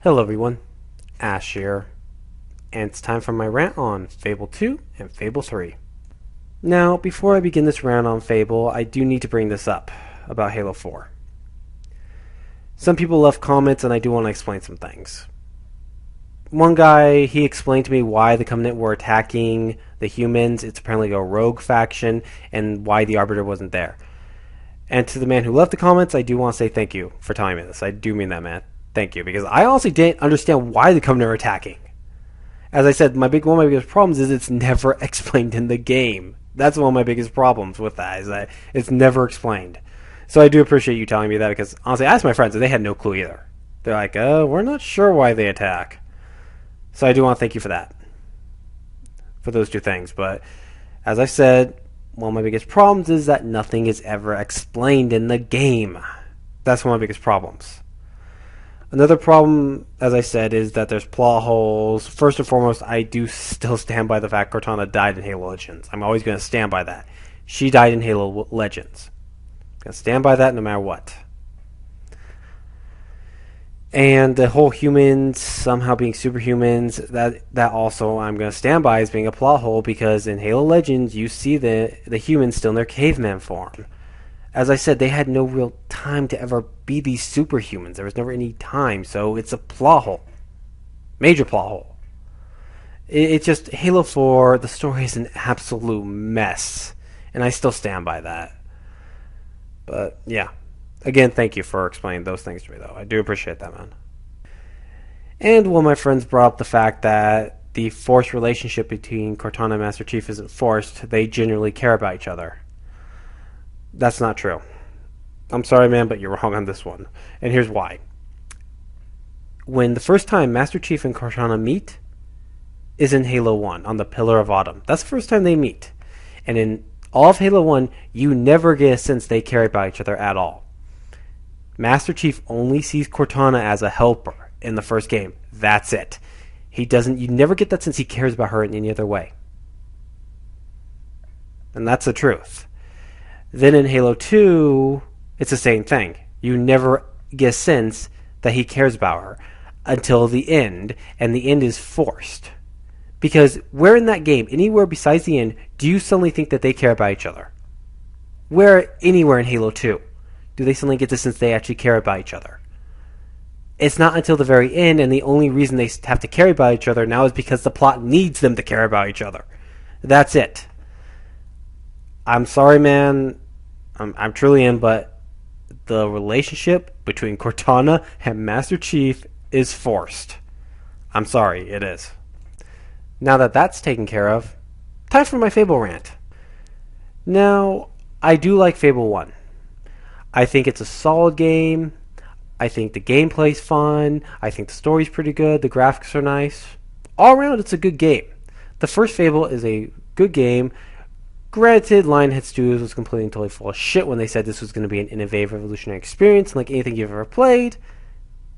Hello everyone, Ash here, and it's time for my rant on Fable 2 and Fable 3. Now, before I begin this rant on Fable, I do need to bring this up about Halo 4. Some people left comments and I do want to explain some things. One guy, he explained to me why the Covenant were attacking the humans, it's apparently a rogue faction, and why the Arbiter wasn't there. And to the man who left the comments, I do want to say thank you for telling me this. I do mean that, man. Thank you, because I honestly didn't understand why the Covenant are attacking. As I said, one of my biggest problems is it's never explained in the game. That's one of my biggest problems with that, is that it's never explained. So I do appreciate you telling me that, because honestly, I asked my friends, and they had no clue either. They're like, we're not sure why they attack. So I do want to thank you for that. For those two things. But, as I said, one of my biggest problems is that nothing is ever explained in the game. That's one of my biggest problems. Another problem, as I said, is that there's plot holes. First and foremost, I do still stand by the fact Cortana died in Halo Legends. I'm always going to stand by that. She died in Halo Legends. I'm going to stand by that no matter what. And the whole humans somehow being superhumans, that also I'm going to stand by as being a plot hole, because in Halo Legends you see the humans still in their caveman form. As I said, they had no real time to ever be these superhumans. There was never any time, so it's a plot hole. Major plot hole. It's just, Halo 4, the story is an absolute mess. And I still stand by that. But, yeah. Again, thank you for explaining those things to me, though. I do appreciate that, man. And one of my friends brought up the fact that the forced relationship between Cortana and Master Chief isn't forced. They genuinely care about each other. That's not true. I'm sorry, man, but you're wrong on this one. And here's why. When the first time Master Chief and Cortana meet is in Halo 1 on the Pillar of Autumn. That's the first time they meet. And in all of Halo 1, you never get a sense they care about each other at all. Master Chief only sees Cortana as a helper in the first game. That's it. You never get that sense he cares about her in any other way. And that's the truth. Then in Halo 2, it's the same thing. You never get a sense that he cares about her until the end, and the end is forced. Because where in that game, anywhere besides the end, do you suddenly think that they care about each other? Where anywhere in Halo 2 do they suddenly get the sense they actually care about each other? It's not until the very end, and the only reason they have to care about each other now is because the plot needs them to care about each other. That's it. I'm sorry, man. I'm truly in, but the relationship between Cortana and Master Chief is forced. I'm sorry, it is. Now that that's taken care of, time for my Fable rant. Now, I do like Fable 1. I think it's a solid game. I think the gameplay's fun. I think the story's pretty good. The graphics are nice. All around, it's a good game. The first Fable is a good game. Granted, Lionhead Studios was completely and totally full of shit when they said this was going to be an innovative, revolutionary experience, like anything you've ever played.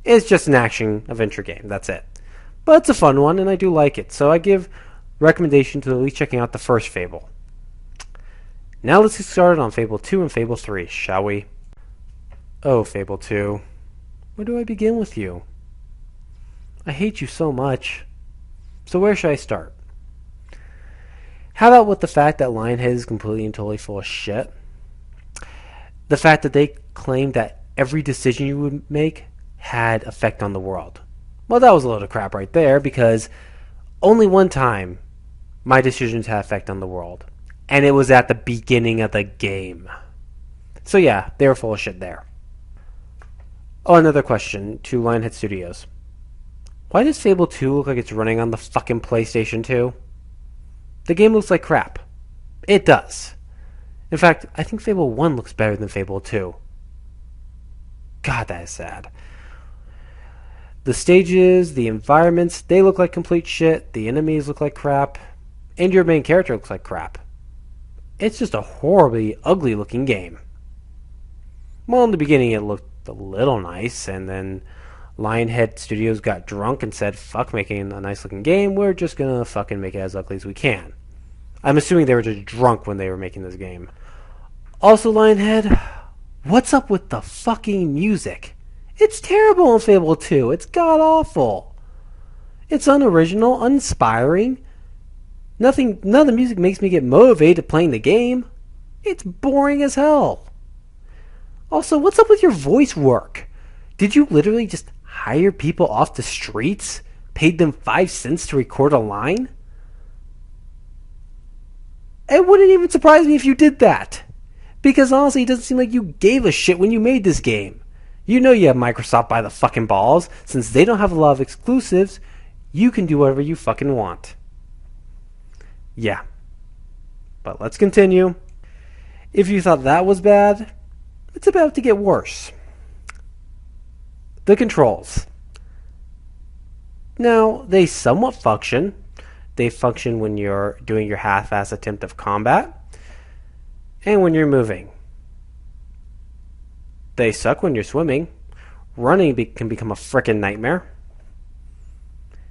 It's just an action-adventure game, that's it. But it's a fun one, and I do like it, so I give recommendation to at least checking out the first Fable. Now let's get started on Fable 2 and Fable 3, shall we? Oh, Fable 2, where do I begin with you? I hate you so much. So where should I start? How about with the fact that Lionhead is completely and totally full of shit? The fact that they claimed that every decision you would make had effect on the world. Well, that was a load of crap right there, because only one time my decisions had effect on the world. And it was at the beginning of the game. So yeah, they were full of shit there. Oh, another question to Lionhead Studios. Why does Fable 2 look like it's running on the fucking PlayStation 2? The game looks like crap. It does. In fact, I think Fable 1 looks better than Fable 2. God, that is sad. The stages, the environments, they look like complete shit. The enemies look like crap. And your main character looks like crap. It's just a horribly ugly looking game. Well, in the beginning it looked a little nice, and then Lionhead Studios got drunk and said, fuck making a nice looking game, we're just gonna fucking make it as ugly as we can. I'm assuming they were just drunk when they were making this game. Also, Lionhead, what's up with the fucking music? It's terrible in Fable 2. It's god awful. It's unoriginal, uninspiring. None of the music makes me get motivated playing the game. It's boring as hell. Also, what's up with your voice work? Did you literally just hire people off the streets? Paid them 5 cents to record a line? It wouldn't even surprise me if you did that. Because honestly, it doesn't seem like you gave a shit when you made this game. You know you have Microsoft by the fucking balls. Since they don't have a lot of exclusives, you can do whatever you fucking want. Yeah. But let's continue. If you thought that was bad, it's about to get worse. The controls. Now, they somewhat function. They function when you're doing your half-ass attempt of combat and when you're moving. They suck when you're swimming. Running can become a frickin' nightmare.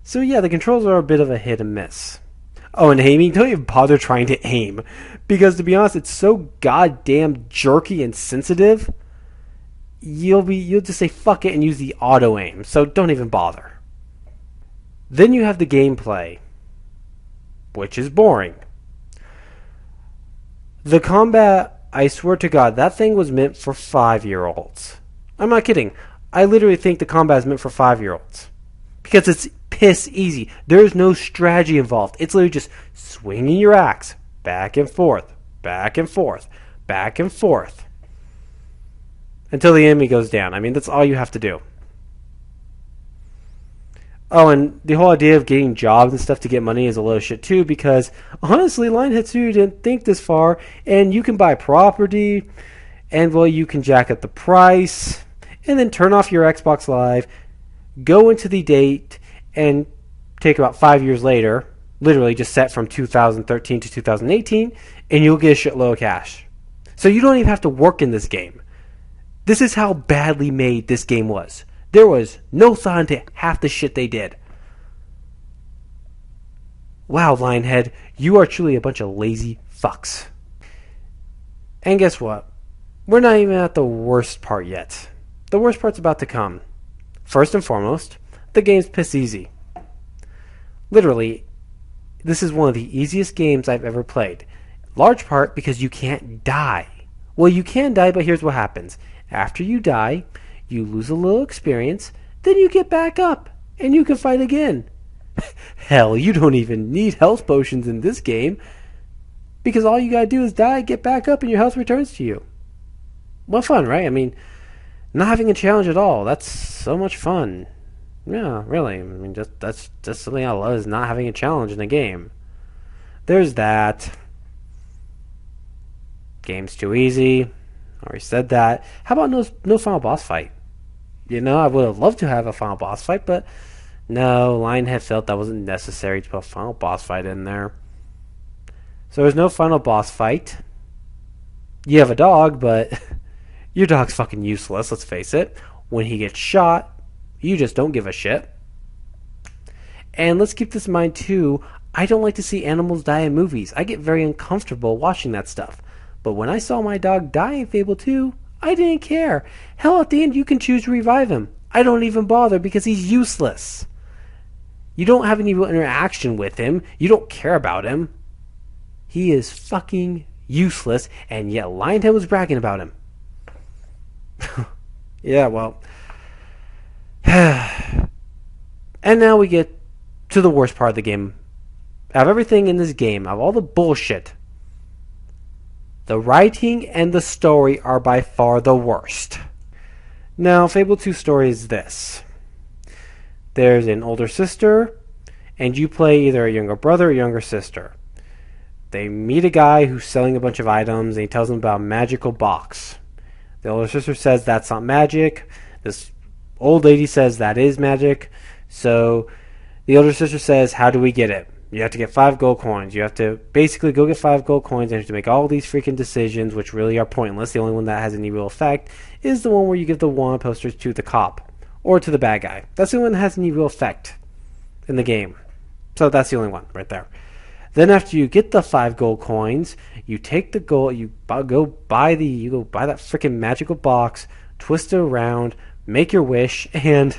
So yeah, the controls are a bit of a hit and miss. Oh, and aiming, don't even bother trying to aim. Because to be honest, it's so goddamn jerky and sensitive. You'll just say fuck it and use the auto aim. So don't even bother. Then you have the gameplay, which is boring. The combat, I swear to God, that thing was meant for 5-year-olds. I'm not kidding. I literally think the combat is meant for 5-year-olds. Because it's piss easy. There's no strategy involved. It's literally just swinging your axe back and forth, back and forth, back and forth. Until the enemy goes down. I mean, that's all you have to do. Oh, and the whole idea of getting jobs and stuff to get money is a load of shit too, because honestly, Lionhead Studio didn't think this far, and you can buy property, and well, you can jack up the price, and then turn off your Xbox Live, go into the date, and take about 5 years later, literally just set from 2013 to 2018, and you'll get a shitload of cash. So you don't even have to work in this game. This is how badly made this game was. There was no thought into half the shit they did. Wow, Lionhead, you are truly a bunch of lazy fucks. And guess what? We're not even at the worst part yet. The worst part's about to come. First and foremost, the game's piss easy. Literally, this is one of the easiest games I've ever played. Large part because you can't die. Well, you can die, but here's what happens. After you die, you lose a little experience, then you get back up, and you can fight again. Hell, you don't even need health potions in this game, because all you gotta do is die, get back up, and your health returns to you. What fun, right? I mean, not having a challenge at all, that's so much fun. Yeah, really, I mean, that's just something I love, is not having a challenge in a game. There's that. Game's too easy. Already said that. How about no final boss fight? You know, I would have loved to have a final boss fight, but no, Lionhead felt that wasn't necessary to put a final boss fight in there. So there's no final boss fight. You have a dog, but your dog's fucking useless, let's face it. When he gets shot, you just don't give a shit. And let's keep this in mind too, I don't like to see animals die in movies. I get very uncomfortable watching that stuff. But when I saw my dog die in Fable 2, I didn't care. Hell, at the end, you can choose to revive him. I don't even bother because he's useless. You don't have any real interaction with him. You don't care about him. He is fucking useless, and yet Lionhead was bragging about him. Yeah, well. And now we get to the worst part of the game. Out of everything in this game, out of all the bullshit, the writing and the story are by far the worst. Now, Fable 2's story is this. There's an older sister, and you play either a younger brother or younger sister. They meet a guy who's selling a bunch of items, and he tells them about a magical box. The older sister says that's not magic. This old lady says that is magic. So the older sister says, how do we get it? You have to get 5 gold coins. You have to basically go get 5 gold coins and you have to make all these freaking decisions, which really are pointless. The only one that has any real effect is the one where you give the wanted posters to the cop or to the bad guy. That's the only one that has any real effect in the game. So that's the only one right there. Then after you get the 5 gold coins, you take the gold, you go buy that freaking magical box, twist it around, make your wish, and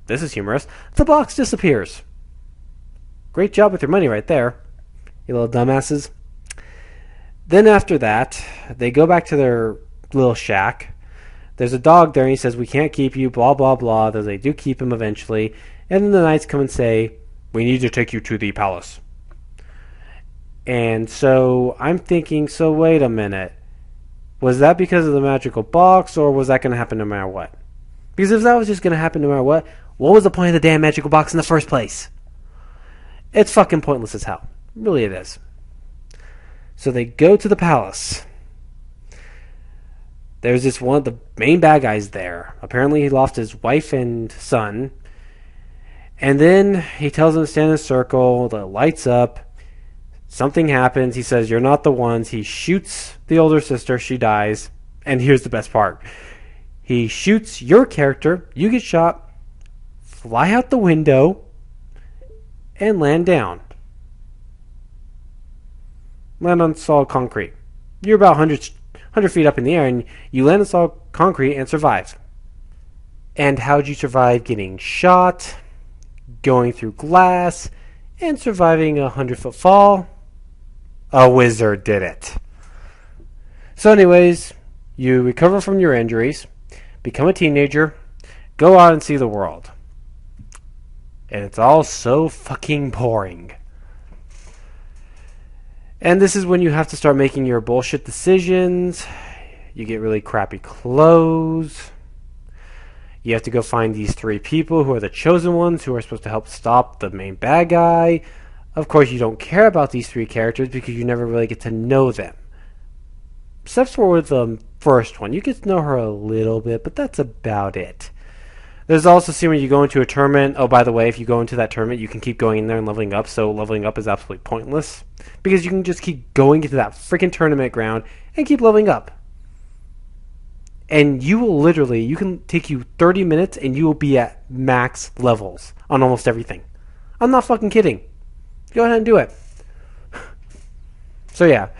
this is humorous. The box disappears. Great job with your money right there, you little dumbasses. Then after that, they go back to their little shack. There's a dog there, and he says, we can't keep you, blah, blah, blah. They do keep him eventually. And then the knights come and say, we need to take you to the palace. And so I'm thinking, so wait a minute. Was that because of the magical box, or was that going to happen no matter what? Because if that was just going to happen no matter what was the point of the damn magical box in the first place? It's fucking pointless as hell. Really it is. So they go to the palace. There's this one, the main bad guy's there. Apparently he lost his wife and son. And then he tells them to stand in a circle. The lights up. Something happens. He says, you're not the ones. He shoots the older sister. She dies. And here's the best part. He shoots your character. You get shot. Fly out the window. And land down. Land on solid concrete. You're about 100 feet up in the air, and you land on solid concrete and survive. And how'd you survive getting shot, going through glass, and surviving a 100-foot fall? A wizard did it. So anyways, you recover from your injuries, become a teenager, go out and see the world. And it's all so fucking boring. And this is when you have to start making your bullshit decisions. You get really crappy clothes. You have to go find these 3 people who are the chosen ones who are supposed to help stop the main bad guy. Of course, you don't care about these 3 characters because you never really get to know them. Except for the first one. You get to know her a little bit, but that's about it. There's also a scene where you go into a tournament. Oh, by the way, if you go into that tournament, you can keep going in there and leveling up. So leveling up is absolutely pointless. Because you can just keep going into that freaking tournament ground and keep leveling up. And you will literally, you can take you 30 minutes and you will be at max levels on almost everything. I'm not fucking kidding. Go ahead and do it. So yeah.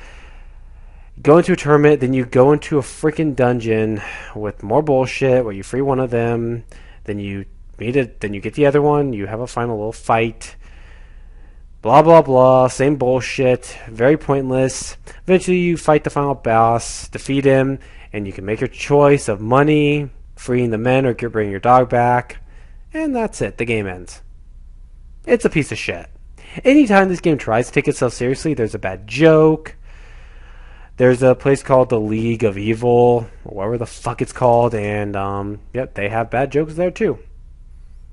Go into a tournament, then you go into a freaking dungeon with more bullshit where you free one of them. Then you meet it. Then you get the other one. You have a final little fight. Blah, blah, blah. Same bullshit. Very pointless. Eventually you fight the final boss. Defeat him. And you can make your choice of money, freeing the men, or bringing your dog back. And that's it. The game ends. It's a piece of shit. Anytime this game tries to take itself seriously, there's a bad joke. There's a place called the League of Evil, or whatever the fuck it's called, and, yep, they have bad jokes there, too.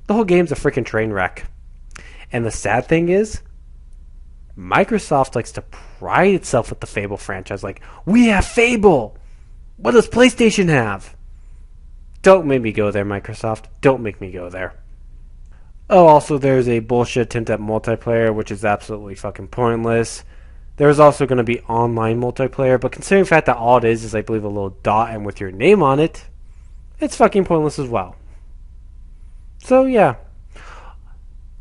The whole game's a freaking train wreck. And the sad thing is, Microsoft likes to pride itself with the Fable franchise. Like, we have Fable! What does PlayStation have? Don't make me go there, Microsoft. Don't make me go there. Oh, also, there's a bullshit attempt at multiplayer, which is absolutely fucking pointless. There's also going to be online multiplayer, but considering the fact that all it is, I believe, a little dot and with your name on it, it's fucking pointless as well. So, yeah.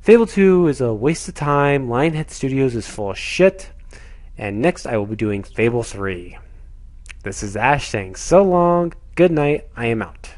Fable 2 is a waste of time. Lionhead Studios is full of shit. And next, I will be doing Fable 3. This is Ash saying so long, good night, I am out.